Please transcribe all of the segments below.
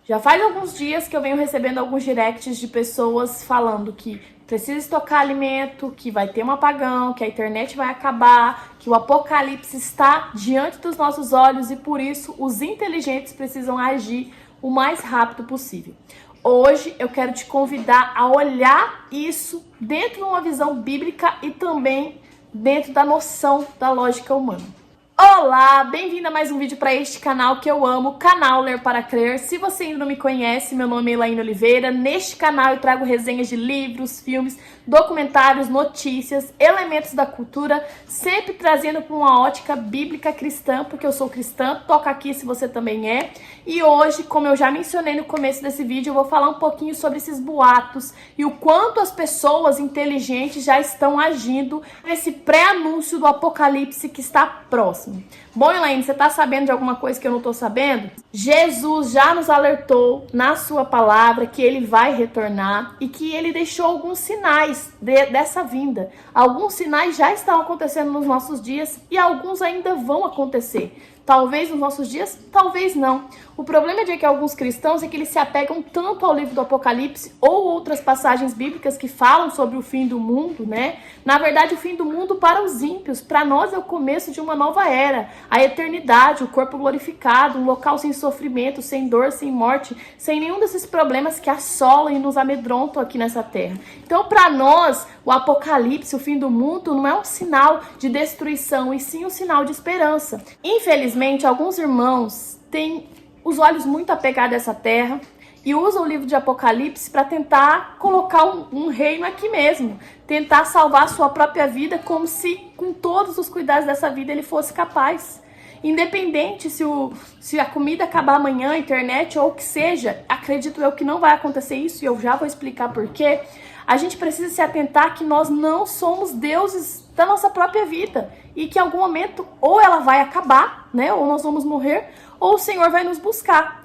Já faz alguns dias que eu venho recebendo alguns directs de pessoas falando que precisa estocar alimento, que vai ter um apagão, que a internet vai acabar, que o apocalipse está diante dos nossos olhos e por isso os inteligentes precisam agir o mais rápido possível. Hoje eu quero te convidar a olhar isso dentro de uma visão bíblica e também dentro da noção da lógica humana. Olá, bem-vindo a mais um vídeo para este canal que eu amo, canal Ler para Crer. Se você ainda não me conhece, meu nome é Elaine Oliveira. Neste canal eu trago resenhas de livros, filmes, documentários, notícias, elementos da cultura, sempre trazendo para uma ótica bíblica cristã, porque eu sou cristã, toca aqui se você também é. E hoje, como eu já mencionei no começo desse vídeo, eu vou falar um pouquinho sobre esses boatos e o quanto as pessoas inteligentes já estão agindo nesse pré-anúncio do apocalipse que está próximo. Bom, Elaine, você está sabendo de alguma coisa que eu não estou sabendo? Jesus já nos alertou na sua palavra que ele vai retornar e que ele deixou alguns sinais dessa vinda. Alguns sinais já estão acontecendo nos nossos dias e alguns ainda vão acontecer. Talvez nos nossos dias, talvez não. O problema é que alguns cristãos é que eles se apegam tanto ao livro do Apocalipse ou outras passagens bíblicas que falam sobre o fim do mundo, né? Na verdade, o fim do mundo para os ímpios, para nós é o começo de uma nova era, a eternidade, o corpo glorificado, um local sem sofrimento, sem dor, sem morte, sem nenhum desses problemas que assolam e nos amedrontam aqui nessa terra. Então, para nós, o Apocalipse, o fim do mundo, não é um sinal de destruição, e sim um sinal de esperança. Infelizmente, alguns irmãos têm os olhos muito apegados a essa terra e usam o livro de Apocalipse para tentar colocar um reino aqui mesmo, tentar salvar a sua própria vida como se com todos os cuidados dessa vida ele fosse capaz. Independente se a comida acabar amanhã, a internet ou o que seja, acredito eu que não vai acontecer isso e eu já vou explicar por quê. A gente precisa se atentar que nós não somos deuses da nossa própria vida e que em algum momento ou ela vai acabar, né, ou nós vamos morrer, ou o Senhor vai nos buscar.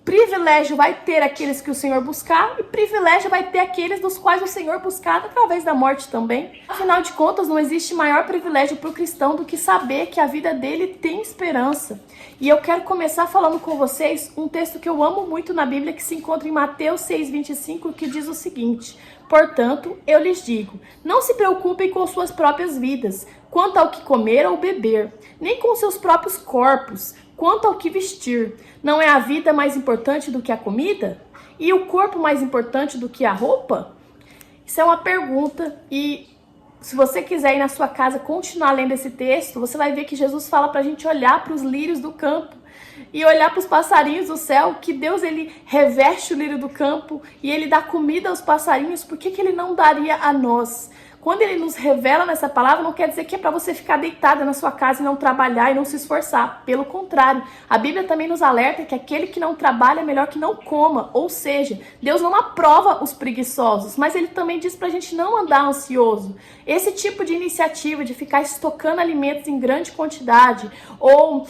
Privilégio vai ter aqueles que o Senhor buscar e privilégio vai ter aqueles dos quais o Senhor buscar através da morte também. Afinal de contas, não existe maior privilégio para o cristão do que saber que a vida dele tem esperança. E eu quero começar falando com vocês um texto que eu amo muito na Bíblia, que se encontra em Mateus 6,25, que diz o seguinte: portanto, eu lhes digo, não se preocupem com suas próprias vidas, quanto ao que comer ou beber, nem com seus próprios corpos, quanto ao que vestir. Não é a vida mais importante do que a comida? E o corpo mais importante do que a roupa? Isso é uma pergunta e se você quiser ir na sua casa continuar lendo esse texto, você vai ver que Jesus fala para a gente olhar para os lírios do campo e olhar para os passarinhos do céu, que Deus ele reveste o lírio do campo e ele dá comida aos passarinhos. Por que ele não daria a nós? Quando ele nos revela nessa palavra, não quer dizer que é para você ficar deitada na sua casa e não trabalhar e não se esforçar. Pelo contrário, a Bíblia também nos alerta que aquele que não trabalha é melhor que não coma. Ou seja, Deus não aprova os preguiçosos, mas ele também diz para a gente não andar ansioso. Esse tipo de iniciativa de ficar estocando alimentos em grande quantidade ou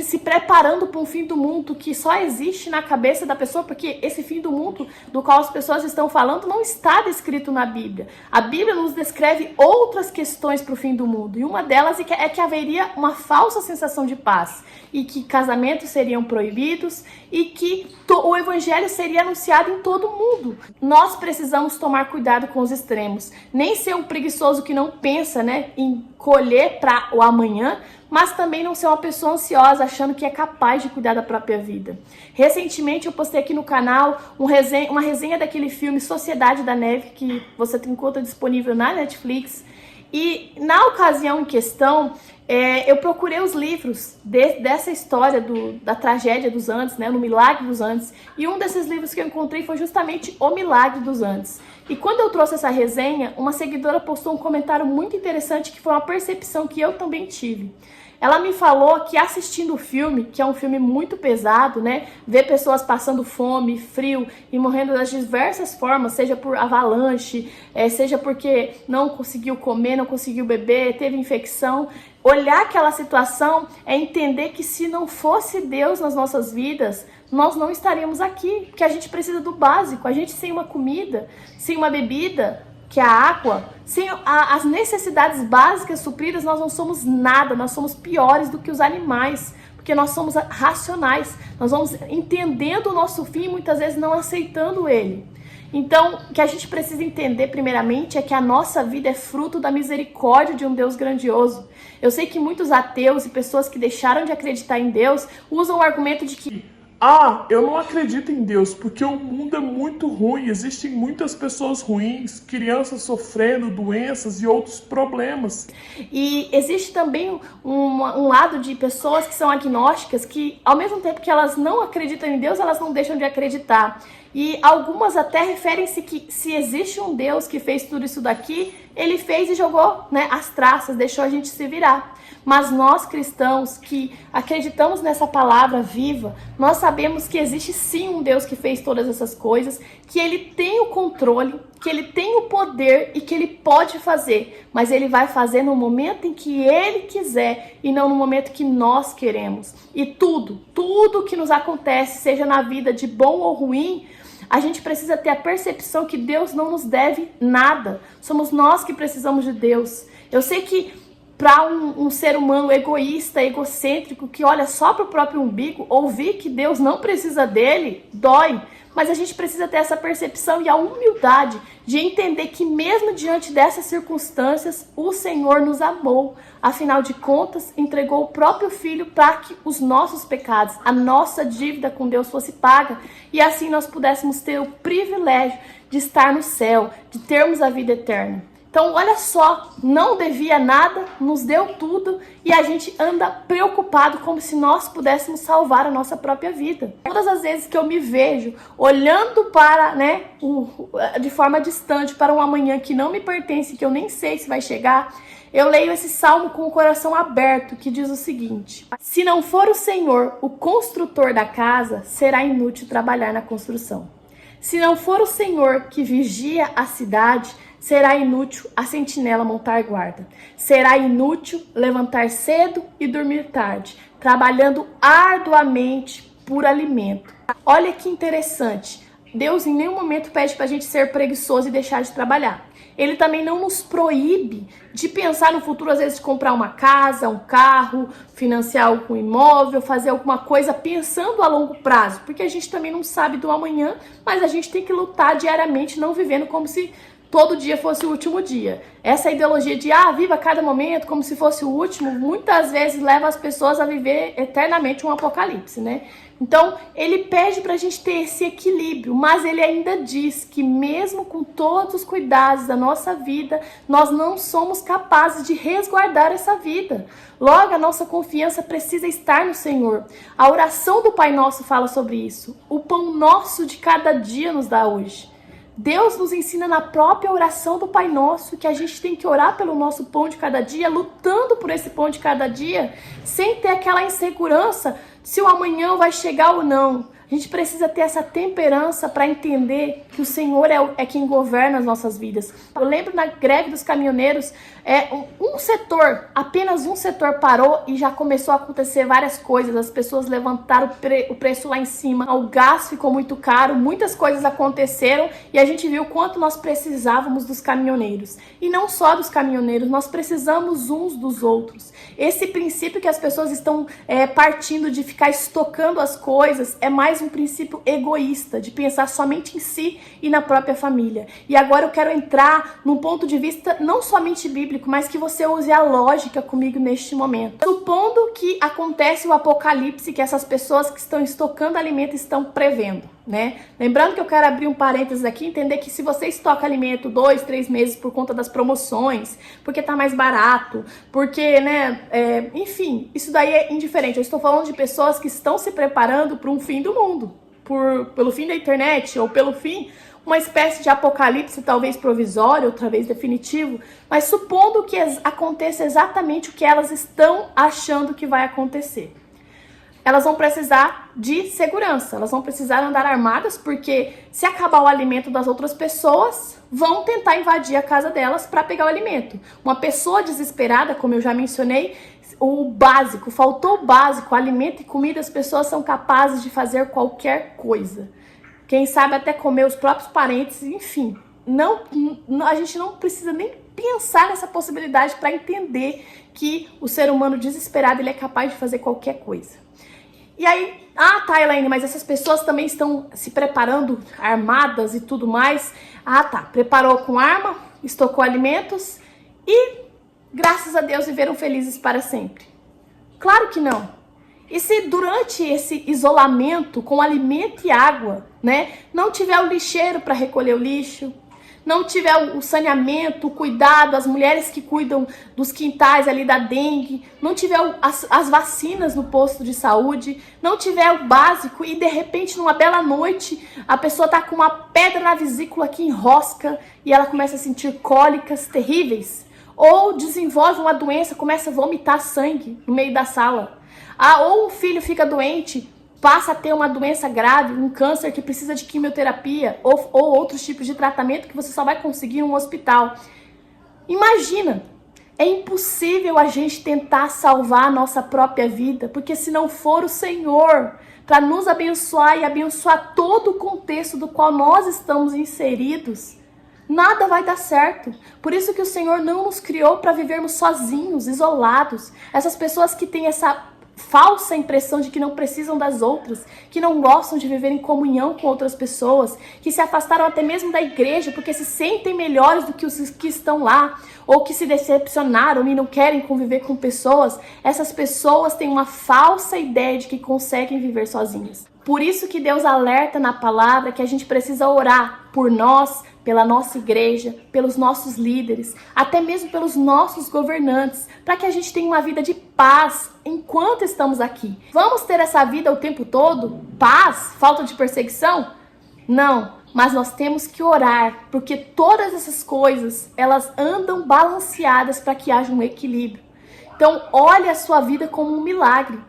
se preparando para um fim do mundo que só existe na cabeça da pessoa, porque esse fim do mundo do qual as pessoas estão falando não está descrito na Bíblia. A Bíblia nos descreve outras questões para o fim do mundo, e uma delas é que haveria uma falsa sensação de paz, e que casamentos seriam proibidos, e que o evangelho seria anunciado em todo mundo. Nós precisamos tomar cuidado com os extremos, nem ser um preguiçoso que não pensa, né, em colher para o amanhã, mas também não ser uma pessoa ansiosa, achando que é capaz de cuidar da própria vida. Recentemente eu postei aqui no canal uma resenha daquele filme Sociedade da Neve, que você encontra disponível na Netflix. E na ocasião em questão, eu procurei os livros dessa história da tragédia dos Andes, né, no Milagre dos Andes. E um desses livros que eu encontrei foi justamente O Milagre dos Andes. E quando eu trouxe essa resenha, uma seguidora postou um comentário muito interessante, que foi uma percepção que eu também tive. Ela me falou que assistindo o filme, que é um filme muito pesado, né? Ver pessoas passando fome, frio e morrendo das diversas formas, seja por avalanche, seja porque não conseguiu comer, não conseguiu beber, teve infecção. Olhar aquela situação é entender que se não fosse Deus nas nossas vidas, nós não estaríamos aqui, porque a gente precisa do básico. A gente sem uma comida, sem uma bebida, que é a água, sem as necessidades básicas supridas, nós não somos nada, nós somos piores do que os animais. porque nós somos racionais, nós vamos entendendo o nosso fim e muitas vezes não aceitando ele. Então, o que a gente precisa entender primeiramente é que a nossa vida é fruto da misericórdia de um Deus grandioso. Eu sei que muitos ateus e pessoas que deixaram de acreditar em Deus usam o argumento de que eu não acredito em Deus porque o mundo é muito ruim, existem muitas pessoas ruins, crianças sofrendo, doenças e outros problemas. E existe também um lado de pessoas que são agnósticas, que ao mesmo tempo que elas não acreditam em Deus, elas não deixam de acreditar. E algumas até referem-se que se existe um Deus que fez tudo isso daqui, ele fez e jogou, né, as traças, deixou a gente se virar. Mas nós cristãos que acreditamos nessa palavra viva, nós sabemos que existe sim um Deus que fez todas essas coisas, que ele tem o controle, que ele tem o poder e que ele pode fazer, mas ele vai fazer no momento em que ele quiser e não no momento que nós queremos. E tudo que nos acontece, seja na vida de bom ou ruim, a gente precisa ter a percepção que Deus não nos deve nada. Somos nós que precisamos de Deus. Eu sei que para um ser humano egoísta, egocêntrico, que olha só para o próprio umbigo, ouvir que Deus não precisa dele, dói. Mas a gente precisa ter essa percepção e a humildade de entender que mesmo diante dessas circunstâncias, o Senhor nos amou. Afinal de contas, entregou o próprio Filho para que os nossos pecados, a nossa dívida com Deus fosse paga. E assim nós pudéssemos ter o privilégio de estar no céu, de termos a vida eterna. Então, olha só, não devia nada, nos deu tudo e a gente anda preocupado como se nós pudéssemos salvar a nossa própria vida. Todas as vezes que eu me vejo olhando para, de forma distante para um amanhã que não me pertence, que eu nem sei se vai chegar, eu leio esse salmo com o coração aberto, que diz o seguinte: se não for o Senhor, o construtor da casa, será inútil trabalhar na construção. Se não for o Senhor que vigia a cidade, será inútil a sentinela montar guarda. Será inútil levantar cedo e dormir tarde, trabalhando arduamente por alimento. Olha que interessante. Deus em nenhum momento pede para a gente ser preguiçoso e deixar de trabalhar. Ele também não nos proíbe de pensar no futuro, às vezes de comprar uma casa, um carro, financiar algum imóvel, fazer alguma coisa pensando a longo prazo. Porque a gente também não sabe do amanhã, mas a gente tem que lutar diariamente, não vivendo como se todo dia fosse o último dia. Essa ideologia de viva cada momento como se fosse o último, muitas vezes leva as pessoas a viver eternamente um apocalipse, né? Então, ele pede pra gente ter esse equilíbrio, mas ele ainda diz que mesmo com todos os cuidados da nossa vida, nós não somos capazes de resguardar essa vida. Logo, a nossa confiança precisa estar no Senhor. A oração do Pai Nosso fala sobre isso. O pão nosso de cada dia nos dá hoje. Deus nos ensina na própria oração do Pai Nosso que a gente tem que orar pelo nosso pão de cada dia, lutando por esse pão de cada dia, sem ter aquela insegurança se o amanhã vai chegar ou não. A gente precisa ter essa temperança para entender que o Senhor é quem governa as nossas vidas. Eu lembro na greve dos caminhoneiros, apenas um setor parou e já começou a acontecer várias coisas. As pessoas levantaram o preço lá em cima, o gás ficou muito caro, muitas coisas aconteceram e a gente viu quanto nós precisávamos dos caminhoneiros. E não só dos caminhoneiros, nós precisamos uns dos outros. Esse princípio que as pessoas estão partindo de ficar estocando as coisas é mais um princípio egoísta, de pensar somente em si e na própria família. E agora eu quero entrar num ponto de vista não somente bíblico, mas que você use a lógica comigo neste momento. Supondo que acontece o apocalipse que essas pessoas que estão estocando alimento estão prevendo, né? Lembrando que eu quero abrir um parênteses aqui, entender que se você estoca alimento 2, 3 meses por conta das promoções, porque tá mais barato, porque, enfim, isso daí é indiferente. Eu estou falando de pessoas que estão se preparando para um fim do mundo, pelo fim da internet ou pelo fim, uma espécie de apocalipse, talvez provisório, outra vez definitivo, mas supondo que aconteça exatamente o que elas estão achando que vai acontecer. Elas vão precisar de segurança, elas vão precisar andar armadas, porque se acabar o alimento das outras pessoas, vão tentar invadir a casa delas para pegar o alimento. Uma pessoa desesperada, como eu já mencionei, o básico, faltou o básico, alimento e comida, as pessoas são capazes de fazer qualquer coisa. Quem sabe até comer os próprios parentes, enfim. A gente não precisa nem pensar nessa possibilidade para entender que o ser humano desesperado, ele é capaz de fazer qualquer coisa. E aí, tá, Elaine, mas essas pessoas também estão se preparando, armadas e tudo mais. Tá, preparou com arma, estocou alimentos e, graças a Deus, viveram felizes para sempre. Claro que não. E se durante esse isolamento, com alimento e água, né, não tiver o lixeiro para recolher o lixo, não tiver o saneamento, o cuidado, as mulheres que cuidam dos quintais ali da dengue, não tiver as vacinas no posto de saúde, não tiver o básico e de repente numa bela noite a pessoa tá com uma pedra na vesícula que enrosca e ela começa a sentir cólicas terríveis, ou desenvolve uma doença, começa a vomitar sangue no meio da sala, ou um filho fica doente, passa a ter uma doença grave, um câncer que precisa de quimioterapia ou outros tipos de tratamento que você só vai conseguir em um hospital. Imagina, é impossível a gente tentar salvar a nossa própria vida, porque se não for o Senhor para nos abençoar e abençoar todo o contexto do qual nós estamos inseridos, nada vai dar certo. Por isso que o Senhor não nos criou para vivermos sozinhos, isolados. Essas pessoas que têm essa falsa impressão de que não precisam das outras, que não gostam de viver em comunhão com outras pessoas, que se afastaram até mesmo da igreja porque se sentem melhores do que os que estão lá, ou que se decepcionaram e não querem conviver com pessoas. Essas pessoas têm uma falsa ideia de que conseguem viver sozinhas. Por isso que Deus alerta na palavra que a gente precisa orar por nós, pela nossa igreja, pelos nossos líderes, até mesmo pelos nossos governantes, para que a gente tenha uma vida de paz enquanto estamos aqui. Vamos ter essa vida o tempo todo? Paz? Falta de perseguição? Não, mas nós temos que orar, porque todas essas coisas, elas andam balanceadas para que haja um equilíbrio. Então, olhe a sua vida como um milagre.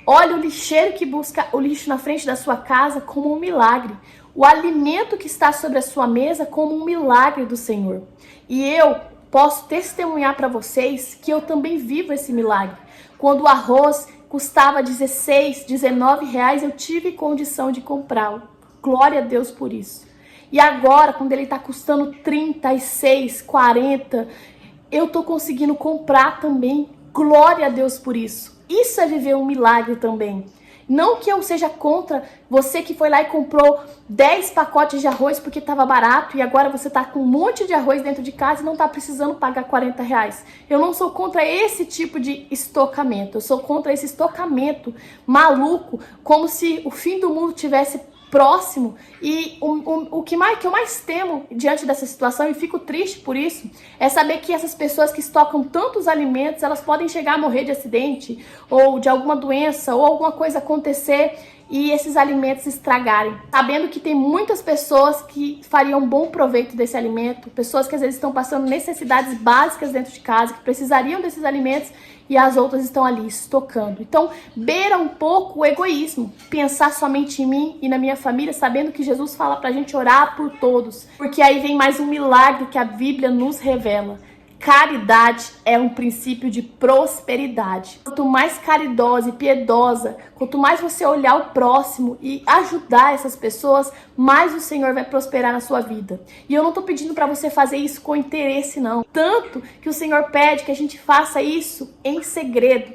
Olhe o lixeiro que busca o lixo na frente da sua casa como um milagre. O alimento que está sobre a sua mesa como um milagre do Senhor. E eu posso testemunhar para vocês que eu também vivo esse milagre. Quando o arroz custava 16, 19 reais, eu tive condição de comprá-lo. Glória a Deus por isso. E agora, quando ele está custando 36, 40, eu estou conseguindo comprar também. Glória a Deus por isso. Isso é viver um milagre também. Não que eu seja contra você que foi lá e comprou 10 pacotes de arroz porque estava barato e agora você está com um monte de arroz dentro de casa e não está precisando pagar 40 reais. Eu não sou contra esse tipo de estocamento. Eu sou contra esse estocamento maluco, como se o fim do mundo tivesse próximo. E o que eu mais temo diante dessa situação, e fico triste por isso, é saber que essas pessoas que estocam tantos alimentos, elas podem chegar a morrer de acidente ou de alguma doença ou alguma coisa acontecer e esses alimentos estragarem. Sabendo que tem muitas pessoas que fariam bom proveito desse alimento, pessoas que às vezes estão passando necessidades básicas dentro de casa, que precisariam desses alimentos, e as outras estão ali estocando. Então, beira um pouco o egoísmo, pensar somente em mim e na minha família, sabendo que Jesus fala pra gente orar por todos, porque aí vem mais um milagre que a Bíblia nos revela. Caridade é um princípio de prosperidade. Quanto mais caridosa e piedosa, quanto mais você olhar o próximo e ajudar essas pessoas, mais o Senhor vai prosperar na sua vida. E eu não tô pedindo para você fazer isso com interesse, não. Tanto que o Senhor pede que a gente faça isso em segredo,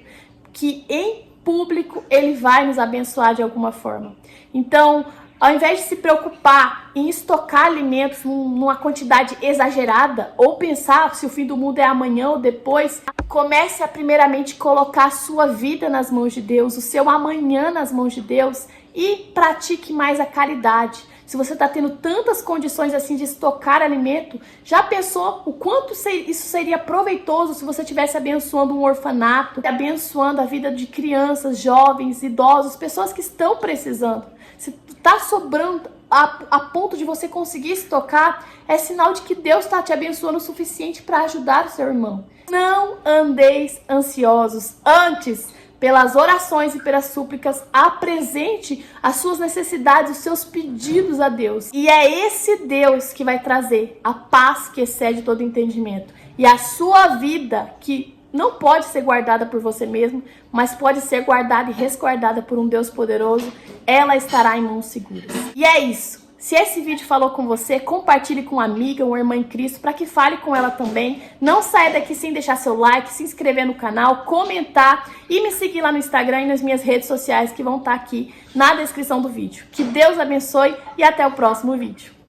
que em público Ele vai nos abençoar de alguma forma. Então, ao invés de se preocupar em estocar alimentos numa quantidade exagerada, ou pensar se o fim do mundo é amanhã ou depois, comece a primeiramente colocar a sua vida nas mãos de Deus, o seu amanhã nas mãos de Deus, e pratique mais a caridade. Se você está tendo tantas condições assim de estocar alimento, já pensou o quanto isso seria proveitoso se você estivesse abençoando um orfanato, abençoando a vida de crianças, jovens, idosos, pessoas que estão precisando? Se está sobrando a ponto de você conseguir estocar, é sinal de que Deus está te abençoando o suficiente para ajudar o seu irmão. Não andeis ansiosos. Antes, pelas orações e pelas súplicas, apresente as suas necessidades, os seus pedidos a Deus. E é esse Deus que vai trazer a paz que excede todo entendimento. E a sua vida, que não pode ser guardada por você mesmo, mas pode ser guardada e resguardada por um Deus poderoso, ela estará em mãos seguras. E é isso. Se esse vídeo falou com você, compartilhe com uma amiga, uma irmã em Cristo, para que fale com ela também. Não saia daqui sem deixar seu like, se inscrever no canal, comentar e me seguir lá no Instagram e nas minhas redes sociais que vão estar aqui na descrição do vídeo. Que Deus abençoe e até o próximo vídeo.